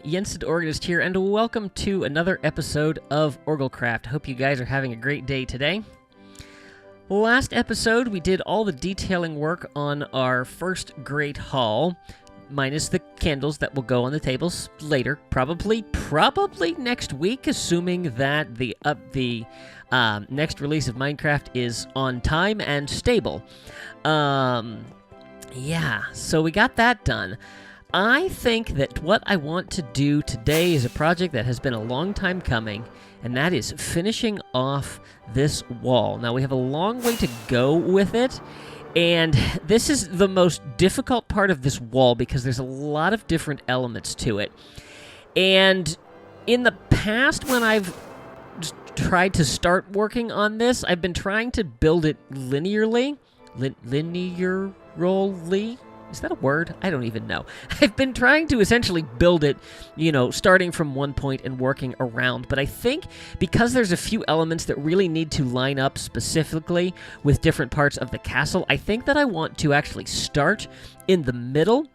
Yensid Organist here, and welcome to another episode of OrgelCraft. Hope you guys are having a great day today. Last episode, we did all the detailing work on our first Great Hall, minus the candles that will go on the tables later, probably next week, assuming that the next release of Minecraft is on time and stable. Yeah, so we got that done. I think that what I want to do today is a project that has been a long time coming, and that is finishing off this wall. Now, we have a long way to go with it, and this is the most difficult part of this wall because there's a lot of different elements to it. And in the past, when I've tried to start working on this, I've been trying to build it linearly. Linearly? Is that a word? I don't even know. I've been trying to essentially build it, starting from one point and working around. But I think because there's a few elements that really need to line up specifically with different parts of the castle, I think that I want to actually start in the middle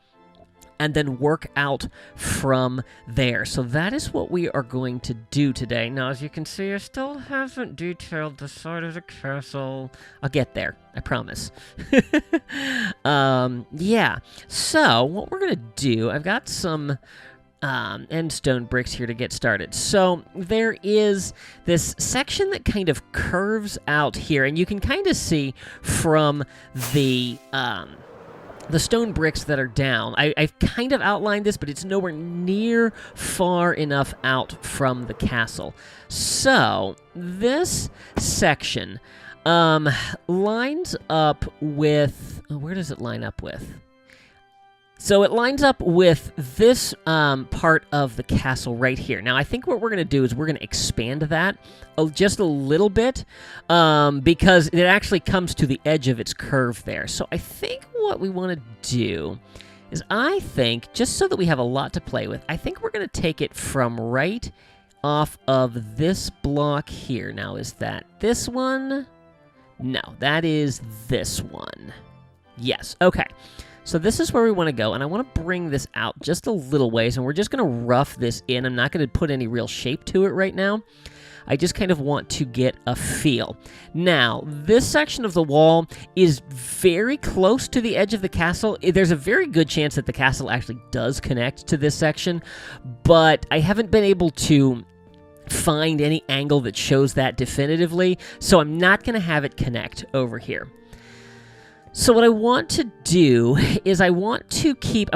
and then work out from there. So that is what we are going to do today. Now, as you can see, I still haven't detailed the side of the castle. I'll get there, I promise. Yeah, so what we're going to do, I've got some end stone bricks here to get started. So there is this section that kind of curves out here, and you can kind of see from the stone bricks that are down. I've kind of outlined this, but it's nowhere near far enough out from the castle. So this section lines up with... where does it line up with? So it lines up with this part of the castle right here. Now, I think what we're going to do is we're going to expand that just a little bit because it actually comes to the edge of its curve there. So I think what we want to do is just so that we have a lot to play with, I think we're going to take it from right off of this block here. Now, is that this one? No, that is this one. Yes, okay. So this is where we want to go, and I want to bring this out just a little ways, and we're just going to rough this in. I'm not going to put any real shape to it right now. I just kind of want to get a feel. Now, this section of the wall is very close to the edge of the castle. There's a very good chance that the castle actually does connect to this section, but I haven't been able to find any angle that shows that definitively, so I'm not going to have it connect over here. So what I want to do is I want to keep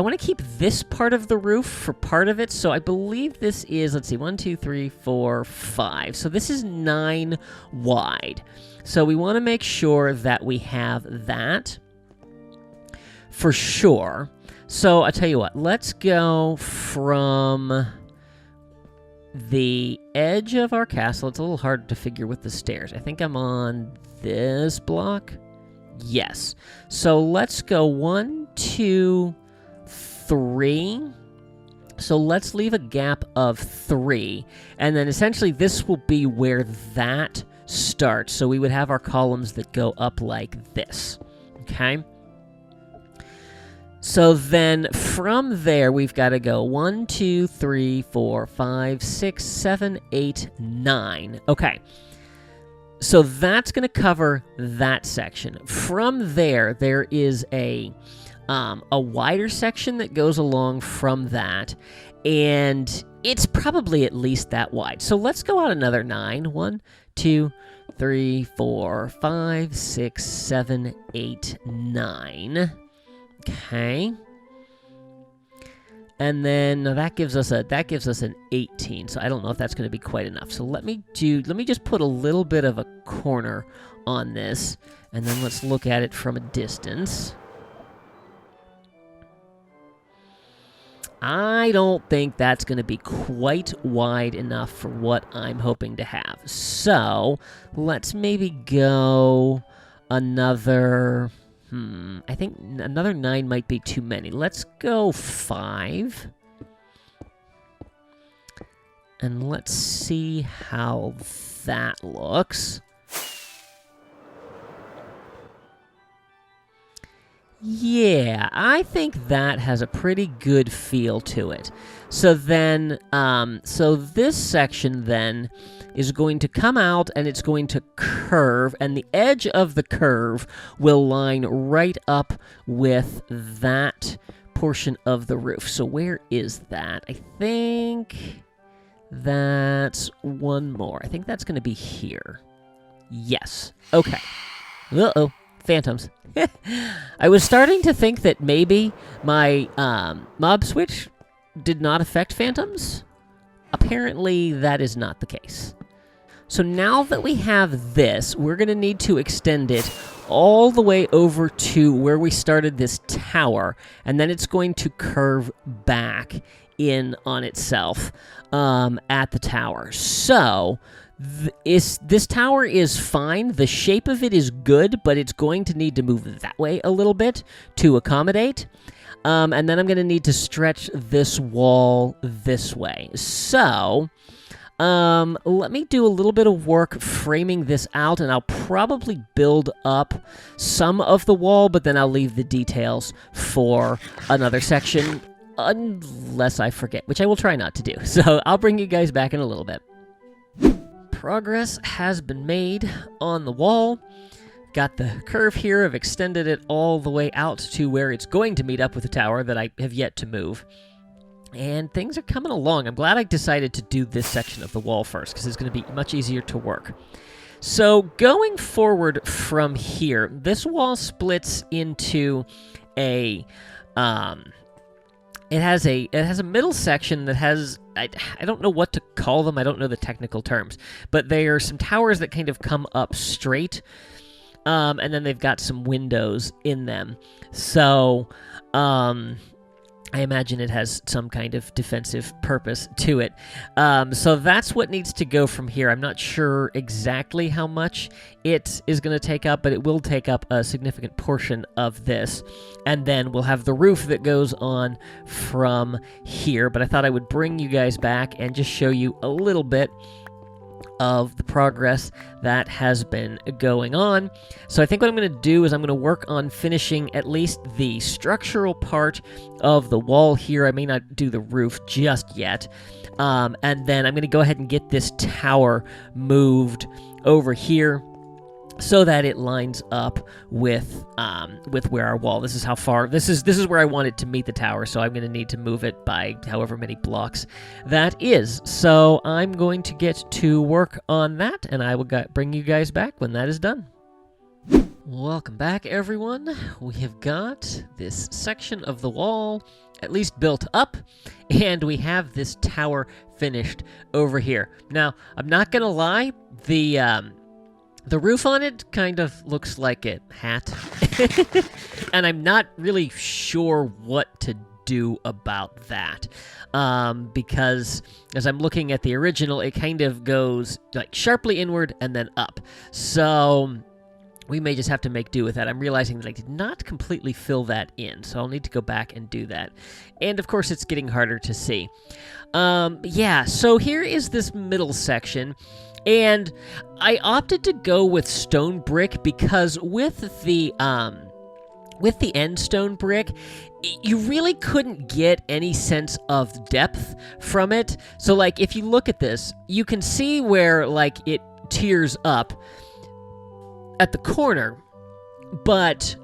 this part of the roof for part of it. So I believe this is, let's see, 1, 2, 3, 4, 5. So this is 9 wide. So we want to make sure that we have that for sure. So I'll tell you what, let's go from the edge of our castle. It's a little hard to figure with the stairs. I think I'm on this block. Yes. So let's go 1, 2, 3. So let's leave a gap of 3. And then essentially this will be where that starts. So we would have our columns that go up like this. Okay? So then from there, we've got to go 1, 2, 3, 4, 5, 6, 7, 8, 9. Okay. So that's going to cover that section. From there, there is a wider section that goes along from that, and it's probably at least that wide. So let's go out another 9. 1, 2, 3, 4, 5, 6, 7, 8, 9. Okay. And then that gives us an 18. So I don't know if that's going to be quite enough. So let me just put a little bit of a corner on this, and then let's look at it from a distance. I don't think that's going to be quite wide enough for what I'm hoping to have. So let's maybe go another... I think another 9 might be too many. Let's go 5. And let's see how that looks. Yeah, I think that has a pretty good feel to it. So then, so this section then is going to come out and it's going to curve, and the edge of the curve will line right up with that portion of the roof. So where is that? I think that's one more. I think that's going to be here. Yes. Okay. Uh-oh. Phantoms. I was starting to think that maybe my mob switch did not affect phantoms. Apparently, that is not the case. So now that we have this, we're going to need to extend it all the way over to where we started this tower, and then it's going to curve back in on itself at the tower. So this tower is fine. The shape of it is good, but it's going to need to move that way a little bit to accommodate. And then I'm going to need to stretch this wall this way. So let me do a little bit of work framing this out, and I'll probably build up some of the wall, but then I'll leave the details for another section, unless I forget, which I will try not to do. So I'll bring you guys back in a little bit. Progress has been made on the wall. Got the curve here. I've extended it all the way out to where it's going to meet up with the tower that I have yet to move. And things are coming along. I'm glad I decided to do this section of the wall first, because it's going to be much easier to work. So going forward from here, this wall splits into a... It has a middle section that has, I don't know what to call them, I don't know the technical terms, but they are some towers that kind of come up straight, and then they've got some windows in them. So, I imagine it has some kind of defensive purpose to it. So that's what needs to go from here. I'm not sure exactly how much it is going to take up, but it will take up a significant portion of this. And then we'll have the roof that goes on from here. But I thought I would bring you guys back and just show you a little bit of the progress that has been going on. So I think what I'm going to do is I'm going to work on finishing at least the structural part of the wall here. I may not do the roof just yet. And then I'm going to go ahead and get this tower moved over here so that it lines up with where our wall. This is how far. This is where I want it to meet the tower. So I'm going to need to move it by however many blocks that is. So I'm going to get to work on that, and I will bring you guys back when that is done. Welcome back, everyone. We have got this section of the wall at least built up, and we have this tower finished over here. Now, I'm not gonna lie, the roof on it kind of looks like a hat, and I'm not really sure what to do about that, because as I'm looking at the original, it kind of goes like sharply inward and then up. So we may just have to make do with that. I'm realizing that I did not completely fill that in, so I'll need to go back and do that. And of course, it's getting harder to see. Yeah, so here is this middle section. And I opted to go with stone brick because with the end stone brick, you really couldn't get any sense of depth from it. So, like, if you look at this, you can see where, like, it tears up at the corner, but,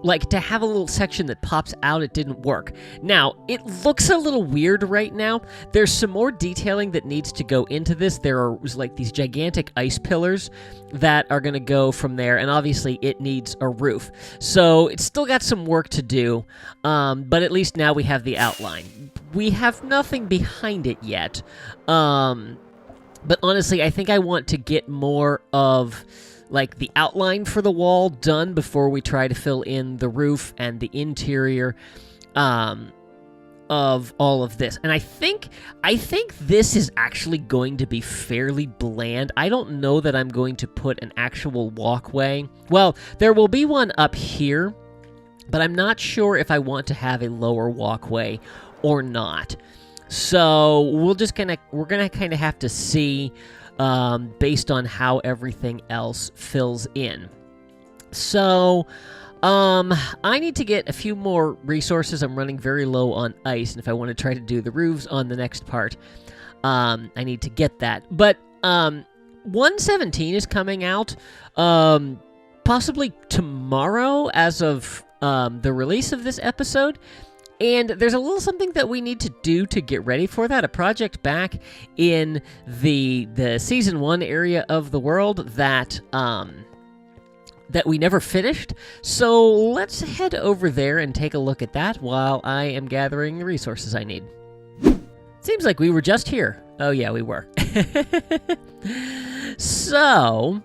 like, to have a little section that pops out, it didn't work. Now, it looks a little weird right now. There's some more detailing that needs to go into this. There are, like, these gigantic ice pillars that are going to go from there, and obviously it needs a roof. So it's still got some work to do, but at least now we have the outline. We have nothing behind it yet, but honestly, I think I want to get more of, like, the outline for the wall done before we try to fill in the roof and the interior of all of this. And I think this is actually going to be fairly bland. I don't know that I'm going to put an actual walkway. Well, there will be one up here, but I'm not sure if I want to have a lower walkway or not. So we're gonna kind of have to see based on how everything else fills in. So I need to get a few more resources. I'm running very low on ice, and if I want to try to do the roofs on the next part, I need to get that. But 117 is coming out possibly tomorrow as of the release of this episode. And there's a little something that we need to do to get ready for that, a project back in the Season 1 area of the world that we never finished. So let's head over there and take a look at that while I am gathering the resources I need. Seems like we were just here. Oh yeah, we were. So,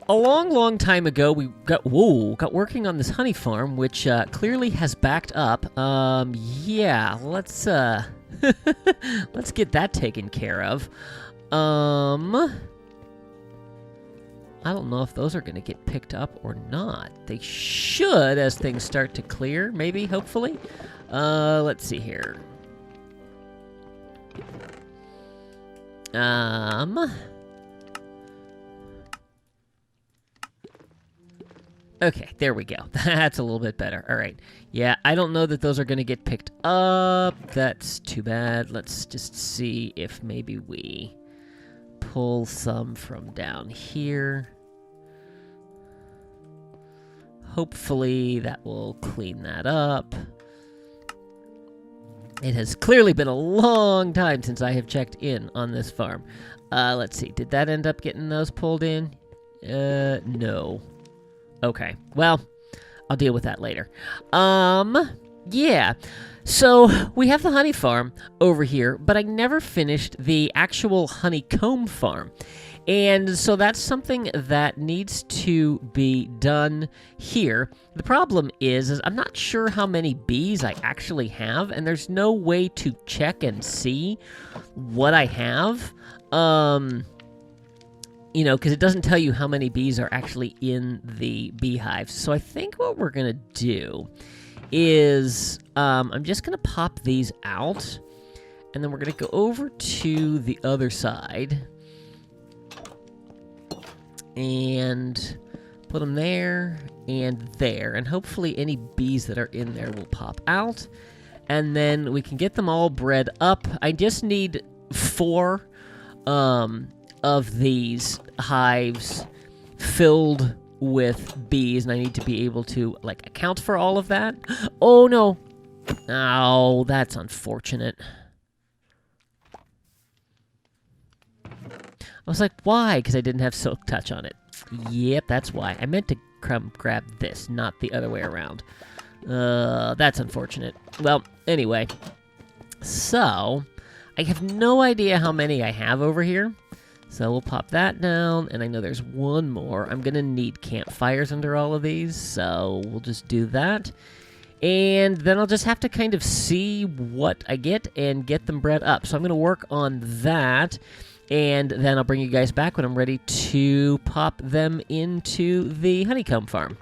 a long time ago, we got working on this honey farm, which clearly has backed up. Yeah, let's let's get that taken care of. I don't know if those are going to get picked up or not. They should as things start to clear, maybe, hopefully. Let's see here. Okay, there we go. That's a little bit better. All right. Yeah, I don't know that those are going to get picked up. That's too bad. Let's just see if maybe we pull some from down here. Hopefully that will clean that up. It has clearly been a long time since I have checked in on this farm. Let's see. Did that end up getting those pulled in? No. Okay. Well, I'll deal with that later. Yeah. So, we have the honey farm over here, but I never finished the actual honeycomb farm. And so that's something that needs to be done here. The problem is I'm not sure how many bees I actually have, and there's no way to check and see what I have. You know, because it doesn't tell you how many bees are actually in the beehives. So I think what we're going to do is I'm just going to pop these out, and then we're going to go over to the other side and put them there and there, and hopefully any bees that are in there will pop out, and then we can get them all bred up. I just need 4 of these hives filled with bees, and I need to be able to, like, account for all of that. Oh, no. Oh, that's unfortunate. I was like, why? Because I didn't have Silk Touch on it. Yep, that's why. I meant to grab this, not the other way around. That's unfortunate. Well, anyway. So, I have no idea how many I have over here. So we'll pop that down, and I know there's one more. I'm going to need campfires under all of these, so we'll just do that. And then I'll just have to kind of see what I get and get them bred up. So I'm going to work on that, and then I'll bring you guys back when I'm ready to pop them into the honeycomb farm.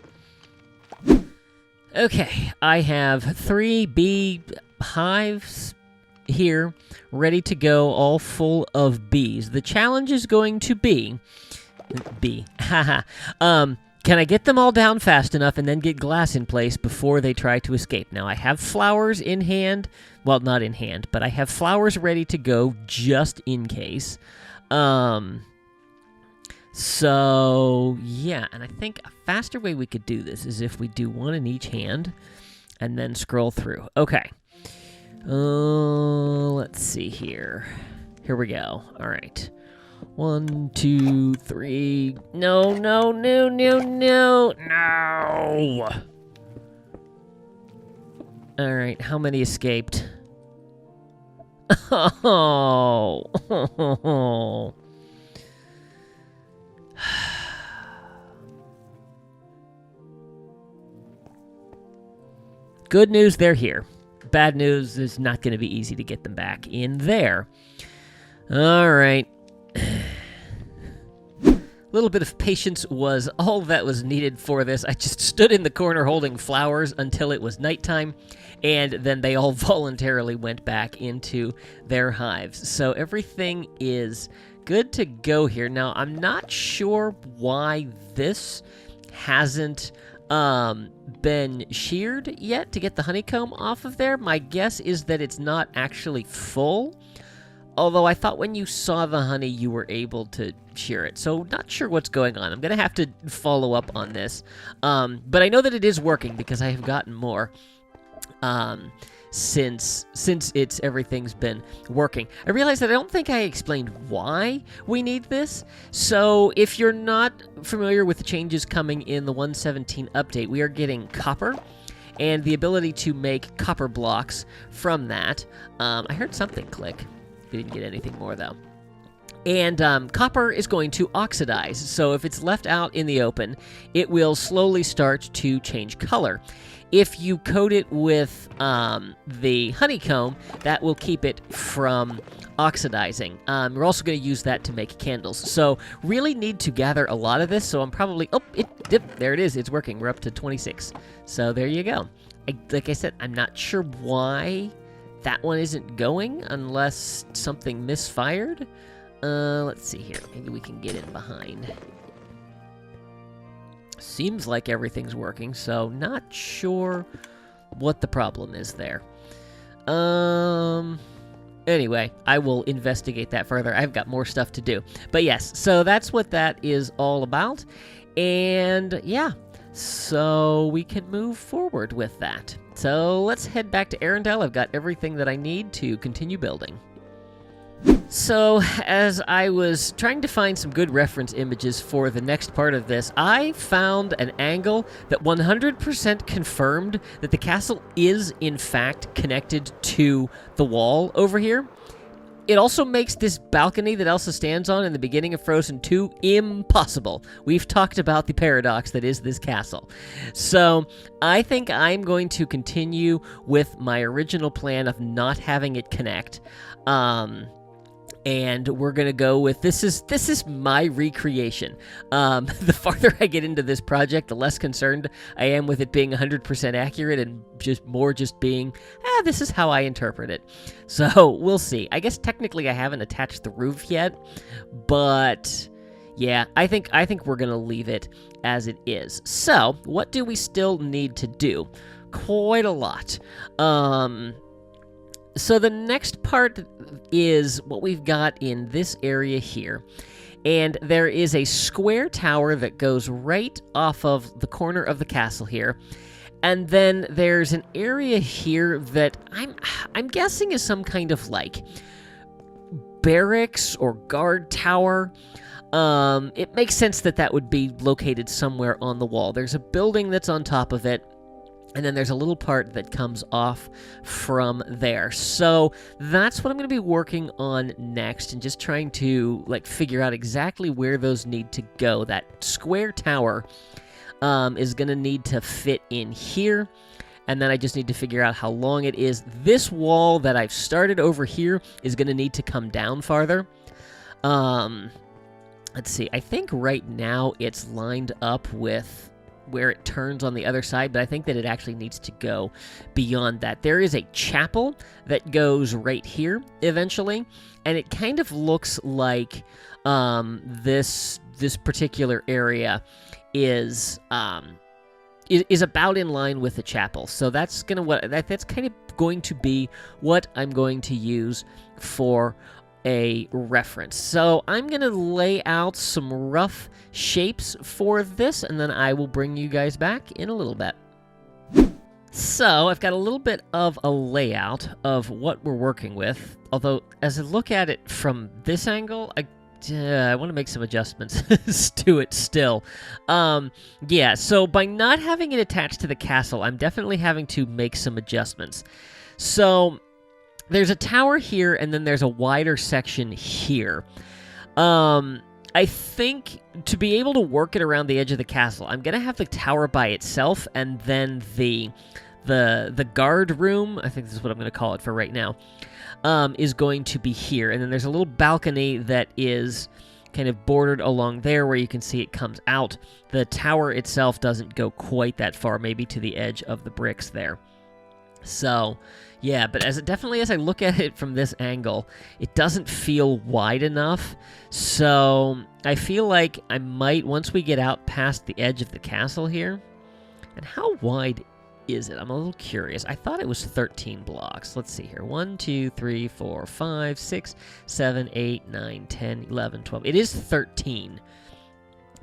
Okay, I have 3 bee hives here, ready to go, all full of bees. The challenge is going to be... can I get them all down fast enough and then get glass in place before they try to escape? Now, I have flowers in hand. Well, not in hand, but I have flowers ready to go just in case. So, yeah, and I think a faster way we could do this is if we do one in each hand and then scroll through. Okay. Let's see here. Here we go. All right. 1, 2, 3. No. All right. How many escaped? Oh. Good news, they're here. Bad news is not going to be easy to get them back in there. All right. A little bit of patience was all that was needed for this. I just stood in the corner holding flowers until it was nighttime, and then they all voluntarily went back into their hives. So everything is good to go here. Now, I'm not sure why this hasn't been sheared yet to get the honeycomb off of there. My guess is that it's not actually full. Although I thought when you saw the honey, you were able to shear it. So not sure what's going on. I'm going to have to follow up on this. But I know that it is working because I have gotten more since everything's been working. I realized that I don't think I explained why we need this. So if you're not familiar with the changes coming in the 117 update, we are getting copper and the ability to make copper blocks from that. I heard something click. We didn't get anything more, though. And copper is going to oxidize, so if it's left out in the open, it will slowly start to change color. If you coat it with the honeycomb, that will keep it from oxidizing. We're also going to use that to make candles. So really need to gather a lot of this, so I'm probably... Oh, there it is. It's working. We're up to 26. So there you go. Like I said, I'm not sure why that one isn't going unless something misfired. Let's see here. Maybe we can get in behind. Seems like everything's working, so not sure what the problem is there. Anyway, I will investigate that further. I've got more stuff to do. But yes, so that's what that is all about. And yeah, so we can move forward with that. So let's head back to Arendelle. I've got everything that I need to continue building. So, as I was trying to find some good reference images for the next part of this, I found an angle that 100% confirmed that the castle is, in fact, connected to the wall over here. It also makes this balcony that Elsa stands on in the beginning of Frozen 2 impossible. We've talked about the paradox that is this castle. So, I think I'm going to continue with my original plan of not having it connect. And we're going to go with, this is my recreation. The farther I get into this project, the less concerned I am with it being 100% accurate and just being, this is how I interpret it. So, we'll see. I guess technically I haven't attached the roof yet, but yeah, I think we're going to leave it as it is. So, what do we still need to do? Quite a lot. So the next part is what we've got in this area here. And there is a square tower that goes right off of the corner of the castle here. And then there's an area here that I'm guessing is some kind of like barracks or guard tower. It makes sense that that would be located somewhere on the wall. There's a building that's on top of it. And then there's a little part that comes off from there. So that's what I'm going to be working on next and just trying to like figure out exactly where those need to go. That square tower is going to need to fit in here. And then I just need to figure out how long it is. This wall that I've started over here is going to need to come down farther. Let's see. I think right now it's lined up with where it turns on the other side, but I think that it actually needs to go beyond that. There is a chapel that goes right here eventually, and it kind of looks like this particular area is about in line with the chapel. So that's kind of going to be what I'm going to use for a reference. So I'm going to lay out some rough shapes for this, and then I will bring you guys back in a little bit. So I've got a little bit of a layout of what we're working with, although as I look at it from this angle, I want to make some adjustments to it still. Yeah, so by not having it attached to the castle, I'm definitely having to make some adjustments. So there's a tower here, and then there's a wider section here. I think to be able to work it around the edge of the castle, I'm going to have the tower by itself, and then the guard room, I think this is what I'm going to call it for right now, is going to be here. And then there's a little balcony that is kind of bordered along there where you can see it comes out. The tower itself doesn't go quite that far, maybe to the edge of the bricks there. So, yeah, but as I look at it from this angle, it doesn't feel wide enough. So I feel like I might, once we get out past the edge of the castle here, And how wide is it? I'm a little curious. I thought it was 13 blocks. Let's see here. 1, 2, 3, 4, 5, 6, 7, 8, 9, 10, 11, 12. It is 13.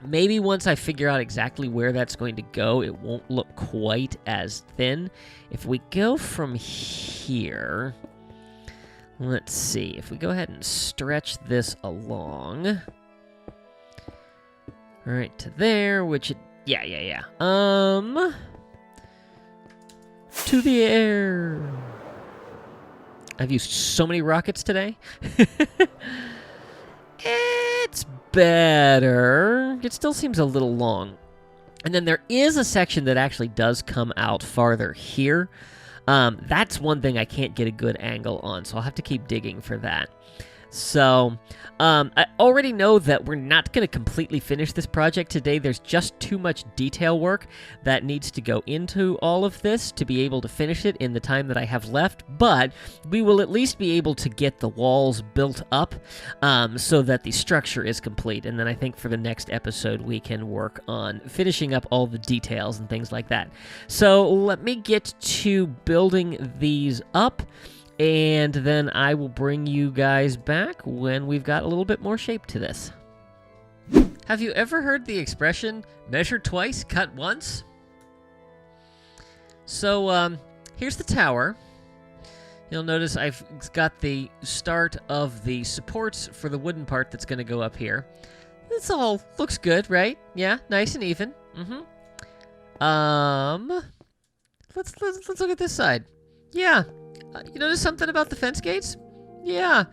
Maybe once I figure out exactly where that's going to go, it won't look quite as thin. If we go from here, let's see. If we go ahead and stretch this along, right to there, which, yeah. To the air. I've used so many rockets today. It's better. It still seems a little long. And then there is a section that actually does come out farther here. That's one thing I can't get a good angle on, so I'll have to keep digging for that. So, I already know that we're not going to completely finish this project today. There's just too much detail work that needs to go into all of this to be able to finish it in the time that I have left, but we will at least be able to get the walls built up so that the structure is complete, and then I think for the next episode we can work on finishing up all the details and things like that. So let me get to building these up, and then I will bring you guys back when we've got a little bit more shape to this. Have you ever heard the expression, measure twice, cut once? So, here's the tower. You'll notice I've got the start of the supports for the wooden part that's going to go up here. This all looks good, right? Yeah, nice and even. Let's look at this side. Yeah. You notice something about the fence gates? Yeah.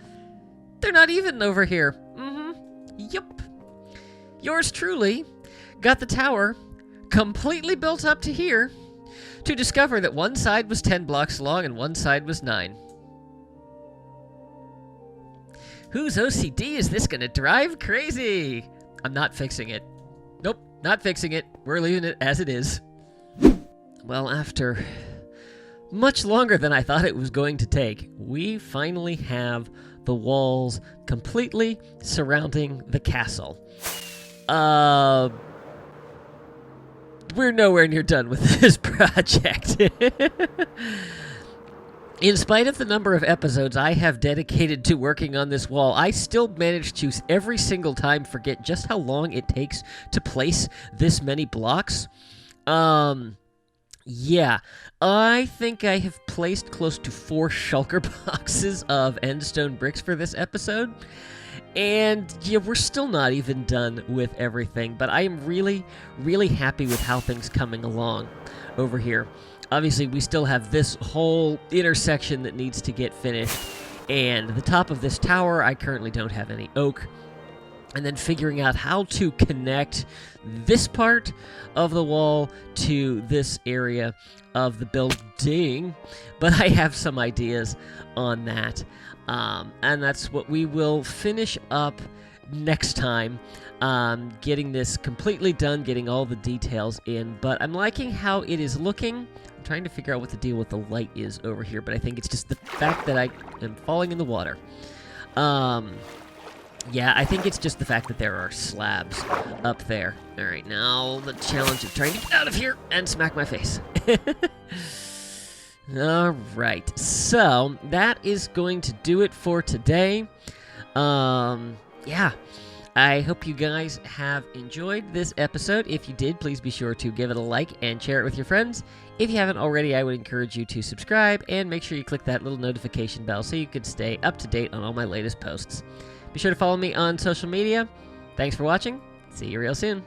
They're not even over here. Yup. Yours truly got the tower completely built up to here to discover that one side was 10 blocks long and one side was 9. Whose OCD is this gonna drive crazy? I'm not fixing it. Nope, not fixing it. We're leaving it as it is. Well, after much longer than I thought it was going to take, we finally have the walls completely surrounding the castle. We're nowhere near done with this project. In spite of the number of episodes I have dedicated to working on this wall, I still manage to every single time forget just how long it takes to place this many blocks. Yeah, I think I have placed close to 4 shulker boxes of endstone bricks for this episode. And yeah, we're still not even done with everything, but I am really, really happy with how things coming along over here. Obviously, we still have this whole intersection that needs to get finished, and the top of this tower, I currently don't have any oak. And then figuring out how to connect this part of the wall to this area of the building. But I have some ideas on that. And that's what we will finish up next time. Getting this completely done, getting all the details in. But I'm liking how it is looking. I'm trying to figure out what the deal with the light is over here. But I think it's just the fact that I am falling in the water. Yeah, I think it's just the fact that there are slabs up there. All right, now the challenge of trying to get out of here and smack my face. All right, so that is going to do it for today. Yeah, I hope you guys have enjoyed this episode. If you did, please be sure to give it a like and share it with your friends. If you haven't already, I would encourage you to subscribe and make sure you click that little notification bell so you can stay up to date on all my latest posts. Be sure to follow me on social media. Thanks for watching. See you real soon.